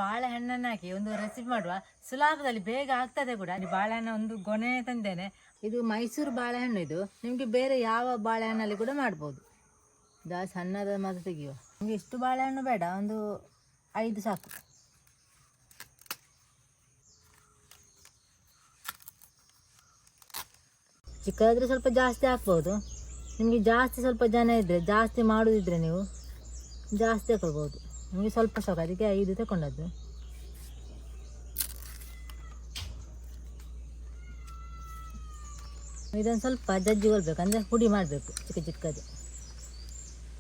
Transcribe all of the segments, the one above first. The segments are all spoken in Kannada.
ಬಾಳೆಹಣ್ಣನ್ನು ಹಾಕಿ ಒಂದು ರೆಸಿಪಿ ಮಾಡುವ, ಸುಲಭದಲ್ಲಿ ಬೇಗ ಆಗ್ತದೆ ಕೂಡ. ಬಾಳೆಹಣ್ಣು ಒಂದು ಗೊನೆ ತಂದೇನೆ. ಇದು ಮೈಸೂರು ಬಾಳೆಹಣ್ಣು. ಇದು ನಿಮಗೆ ಬೇರೆ ಯಾವ ಬಾಳೆಹಣ್ಣಲ್ಲಿ ಕೂಡ ಮಾಡ್ಬೋದು. ಜಾಸ್ತಿ ಸಣ್ಣದ ಮಾತ್ರ ತೆಗೆಯುವ. ನಿಮಗೆ ಇಷ್ಟು ಬಾಳೆಹಣ್ಣು ಬೇಡ, ಒಂದು 5 ಸಾಕು. ಚಿಕ್ಕದಾದರೆ ಸ್ವಲ್ಪ ಜಾಸ್ತಿ ಹಾಕ್ಬೋದು. ನಿಮಗೆ ಜಾಸ್ತಿ ಸ್ವಲ್ಪ ಜನ ಇದ್ದರೆ, ಜಾಸ್ತಿ ಮಾಡೋದಿದ್ರೆ ನೀವು ಜಾಸ್ತಿ ಹಾಕೊಳ್ಬೋದು. ನಿಮಗೆ ಸ್ವಲ್ಪ ಸಾಕು, ಅದಕ್ಕೆ 5 ತಗೊಂಡದ್ದು. ಇದನ್ನು ಸ್ವಲ್ಪ ಜಜ್ಜಿಗೊಳ್ಬೇಕು, ಅಂದರೆ ಪುಡಿ ಮಾಡಬೇಕು. ಚಿಕ್ಕದು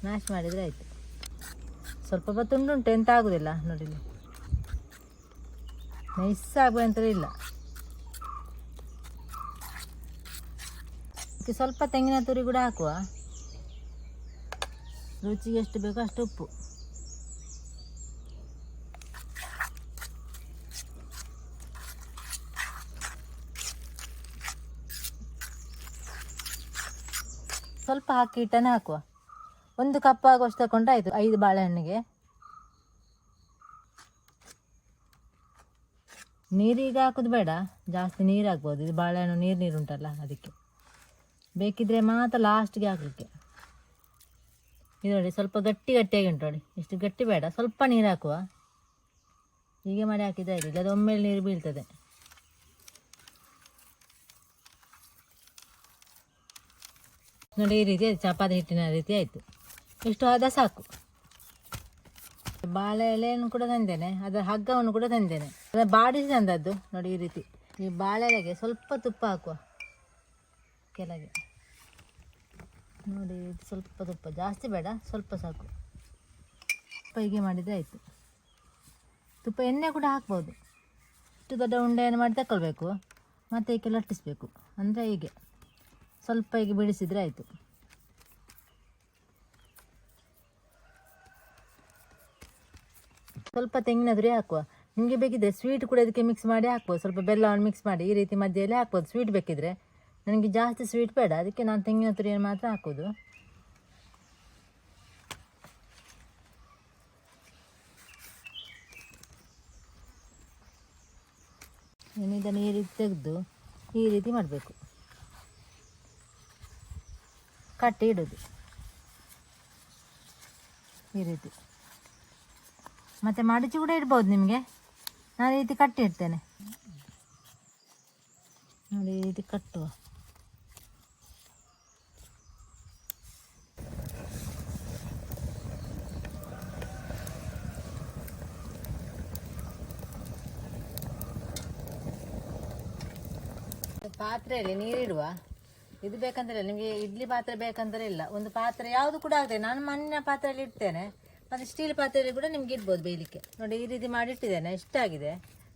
ಮ್ಯಾಶ್ ಮಾಡಿದರೆ ಆಯಿತು. ಸ್ವಲ್ಪ ತುಂಡುಂಟು, ಎಂತ ಆಗೋದಿಲ್ಲ ನೋಡಿ. ನೈಸ್ ಆಗುವಂತ ಇಲ್ಲ. ಸ್ವಲ್ಪ ತೆಂಗಿನ ತುರಿ ಕೂಡ ಹಾಕುವ. ರುಚಿಗೆ ಎಷ್ಟು ಬೇಕೋ ಅಷ್ಟು ಉಪ್ಪು. ಸ್ವಲ್ಪ ಹಾಕಿ ಹಿಟ್ಟನ್ನು ಹಾಕುವ. 1 ಕಪ್ ಆಗುವಷ್ಟು ತಗೊಂಡ್ರೆ ಆಯಿತು 5 ಬಾಳೆಹಣ್ಣಿಗೆ. ನೀರಿಗೆ ಹಾಕೋದು ಬೇಡ, ಜಾಸ್ತಿ ನೀರು ಹಾಕ್ಬೋದು. ಇದು ಬಾಳೆಹಣ್ಣು ನೀರು ಉಂಟಲ್ಲ, ಅದಕ್ಕೆ ಬೇಕಿದ್ರೆ ಮಾತ್ರ ಲಾಸ್ಟ್ಗೆ ಹಾಕಲಿಕ್ಕೆ. ಇದು ನೋಡಿ, ಸ್ವಲ್ಪ ಗಟ್ಟಿಯಾಗಿ ಉಂಟು ನೋಡಿ. ಇಷ್ಟು ಗಟ್ಟಿ ಬೇಡ, ಸ್ವಲ್ಪ ನೀರು ಹಾಕುವ. ಹೀಗೆ ಮಾಡಿ ಹಾಕಿದ್ರೆ ಆಯಿತು. ಅದು ಒಮ್ಮೆಲೆ ನೀರು ಬೀಳ್ತದೆ. ನೋಡಿ, ಈ ರೀತಿ ಚಪಾತಿ ಹಿಟ್ಟಿನ ರೀತಿ ಆಯಿತು. ಇಷ್ಟು ಆದ ಸಾಕು. ಬಾಳೆ ಎಲೆಯನ್ನು ಕೂಡ ತಂದೇನೆ, ಅದರ ಹಗ್ಗವನ್ನು ಕೂಡ ತಂದೇನೆ. ಅದರ ಬಾಡಿಸಿ ತಂದದ್ದು ನೋಡಿ. ಈ ರೀತಿ ಈ ಬಾಳೆ ಎಲೆಗೆ ಸ್ವಲ್ಪ ತುಪ್ಪ ಹಾಕುವ ಕೆಳಗೆ ನೋಡಿ. ಸ್ವಲ್ಪ ತುಪ್ಪ, ಜಾಸ್ತಿ ಬೇಡ, ಸ್ವಲ್ಪ ಸಾಕು. ತುಪ್ಪ ಹೀಗೆ ಮಾಡಿದರೆ ಆಯಿತು. ತುಪ್ಪ ಎಣ್ಣೆ ಕೂಡ ಹಾಕ್ಬೋದು. ಇಷ್ಟು ದೊಡ್ಡ ಉಂಡೆಯನ್ನು ಮಾಡಿ ತಗೊಳ್ಬೇಕು, ಮತ್ತು ಹೀಗೆ ಲಟ್ಟಿಸಬೇಕು. ಅಂದರೆ ಹೀಗೆ ಸ್ವಲ್ಪ ಹೀಗೆ ಬಿಡಿಸಿದರೆ ಆಯಿತು. ಸ್ವಲ್ಪ ತೆಂಗಿನ ತುರಿ ಹಾಕುವ. ನಿಮಗೆ ಬೇಕಿದ್ರೆ ಸ್ವೀಟ್ ಕೂಡ ಇದಕ್ಕೆ ಮಿಕ್ಸ್ ಮಾಡಿ ಹಾಕ್ಬೋದು. ಸ್ವಲ್ಪ ಬೆಲ್ಲವನ್ನು ಮಿಕ್ಸ್ ಮಾಡಿ ಈ ರೀತಿ ಮಧ್ಯೆಯಲ್ಲಿ ಹಾಕ್ಬೋದು, ಸ್ವೀಟ್ ಬೇಕಿದ್ರೆ. ನನಗೆ ಜಾಸ್ತಿ ಸ್ವೀಟ್ ಬೇಡ, ಅದಕ್ಕೆ ನಾನು ತೆಂಗಿನ ತುರಿಯನ್ನು ಮಾತ್ರ ಹಾಕೋದು. ಇದನ್ನು ಈ ರೀತಿ ತೆಗೆದು ಈ ರೀತಿ ಮಾಡಬೇಕು, ಕಟ್ಟಿ ಇಡೋದು ಈ ರೀತಿ. ಮತ್ತು ಮಡಚಿ ಕೂಡ ಇಡ್ಬೋದು ನಿಮಗೆ. ನಾನು ಈ ರೀತಿ ಕಟ್ಟಿ ಇಡ್ತೇನೆ ನೋಡಿ. ಈ ರೀತಿ ಕಟ್ಟುವ. ಪಾತ್ರೆಯಲ್ಲಿ ನೀರಿಡುವ. ಇದು ಬೇಕಂದ್ರೆ ನಿಮಗೆ ಇಡ್ಲಿ ಪಾತ್ರೆ ಬೇಕಂದ್ರೆ ಇಲ್ಲ, ಒಂದು ಪಾತ್ರೆ ಯಾವುದು ಕೂಡ ಆಗ್ತದೆ. ನಾನು ಮಣ್ಣಿನ ಪಾತ್ರೆಯಲ್ಲಿ ಇಡ್ತೇನೆ, ಮತ್ತು ಸ್ಟೀಲ್ ಪಾತ್ರೆಯಲ್ಲಿ ಕೂಡ ನಿಮ್ಗೆ ಇಡ್ಬೋದು ಬೇಯಲಿಕ್ಕೆ. ನೋಡಿ, ಈ ರೀತಿ ಮಾಡಿ ಇಟ್ಟಿದ್ದೇನೆ, ಇಷ್ಟಾಗಿದೆ.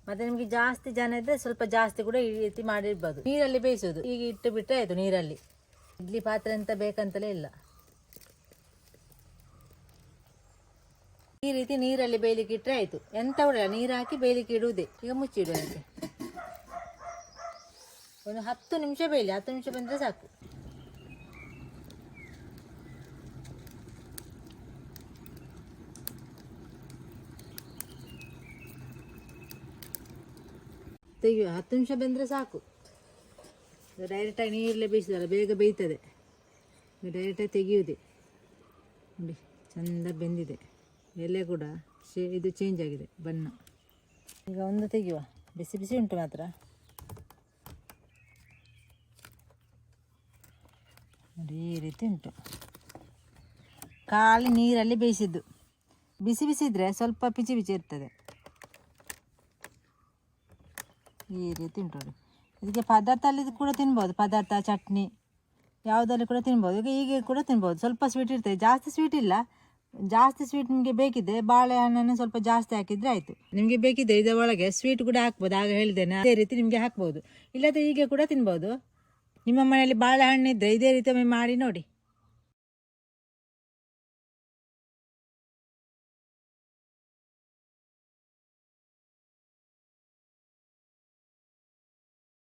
ಮತ್ತು ನಿಮಗೆ ಜಾಸ್ತಿ ಜನ ಇದ್ದರೆ ಸ್ವಲ್ಪ ಜಾಸ್ತಿ ಕೂಡ ಈ ರೀತಿ ಮಾಡಿರ್ಬೋದು. ನೀರಲ್ಲಿ ಬೇಯಿಸೋದು, ಈಗ ಇಟ್ಟು ಬಿಟ್ಟರೆ ಆಯಿತು ನೀರಲ್ಲಿ. ಇಡ್ಲಿ ಪಾತ್ರೆ ಅಂತ ಬೇಕಂತಲೇ ಇಲ್ಲ. ಈ ರೀತಿ ನೀರಲ್ಲಿ ಬೇಯಲಿಕ್ಕೆ ಇಟ್ಟರೆ ಆಯಿತು. ಎಂತ ಕೂಡ ನೀರು ಹಾಕಿ ಬೇಯಲಿಕ್ಕೆ ಇಡುವುದೇ. ಈಗ ಮುಚ್ಚಿಡುವ. ಅದಕ್ಕೆ ಒಂದು 10 ನಿಮಿಷ ಬೇಯಲಿ. 10 ನಿಮಿಷ ಬಂದರೆ ಸಾಕು. ತೆಗೆಯುವ. 10 ನಿಮಿಷ ಬಂದರೆ ಸಾಕು. ಡೈರೆಕ್ಟಾಗಿ ನೀರಲ್ಲೇ ಬೇಯಿಸಿದಲ್ಲ, ಬೇಗ ಬೇಯ್ತದೆ. ಡೈರೆಕ್ಟಾಗಿ ತೆಗೆಯುವುದೇ. ನೋಡಿ, ಚೆಂದ ಬೆಂದಿದೆ. ಎಲೆ ಕೂಡ ಇದು ಚೇಂಜ್ ಆಗಿದೆ ಬಣ್ಣ. ಈಗ ಒಂದು ತೆಗೆಯುವ. ಬಿಸಿ ಬಿಸಿ ಉಂಟು ಮಾತ್ರ. ನೋಡಿ, ಈ ರೀತಿ ಉಂಟು. ಖಾಲಿ ನೀರಲ್ಲಿ ಬೇಯಿಸಿದ್ದು. ಬಿಸಿ ಬಿಸಿ ಇದ್ದರೆ ಸ್ವಲ್ಪ ಪಿಚಿ ಪಿಚಿ ಇರ್ತದೆ. ಈ ರೀತಿ ಉಂಟು ನೋಡಿ. ಇದಕ್ಕೆ ಪದಾರ್ಥಲ್ಲಿ ಕೂಡ ತಿನ್ಬೋದು. ಪದಾರ್ಥ, ಚಟ್ನಿ ಯಾವುದಲ್ಲಿ ಕೂಡ ತಿನ್ಬೋದು. ಈಗ ಹೀಗೆ ಕೂಡ ತಿನ್ಬೋದು. ಸ್ವಲ್ಪ ಸ್ವೀಟ್ ಇರ್ತದೆ, ಜಾಸ್ತಿ ಸ್ವೀಟ್ ಇಲ್ಲ. ಜಾಸ್ತಿ ಸ್ವೀಟ್ ನಿಮಗೆ ಬೇಕಿದ್ದರೆ ಬಾಳೆಹಣ್ಣನ್ನು ಸ್ವಲ್ಪ ಜಾಸ್ತಿ ಹಾಕಿದರೆ ಆಯಿತು. ನಿಮಗೆ ಬೇಕಿದ್ದರೆ ಇದರ ಒಳಗೆ ಸ್ವೀಟ್ ಕೂಡ ಹಾಕ್ಬೋದು. ಆಗ ಹೇಳಿದ್ದೇನೆ, ಅದೇ ರೀತಿ ನಿಮಗೆ ಹಾಕ್ಬೋದು. ಇಲ್ಲದೆ ಹೀಗೆ ಕೂಡ ತಿನ್ಬೋದು. ನಿಮ್ಮ ಮನೆಯಲ್ಲಿ ಬಾಳೆಹಣ್ಣು ಇದ್ದರೆ ಇದೇ ರೀತಿ ಮಾಡಿ ನೋಡಿ.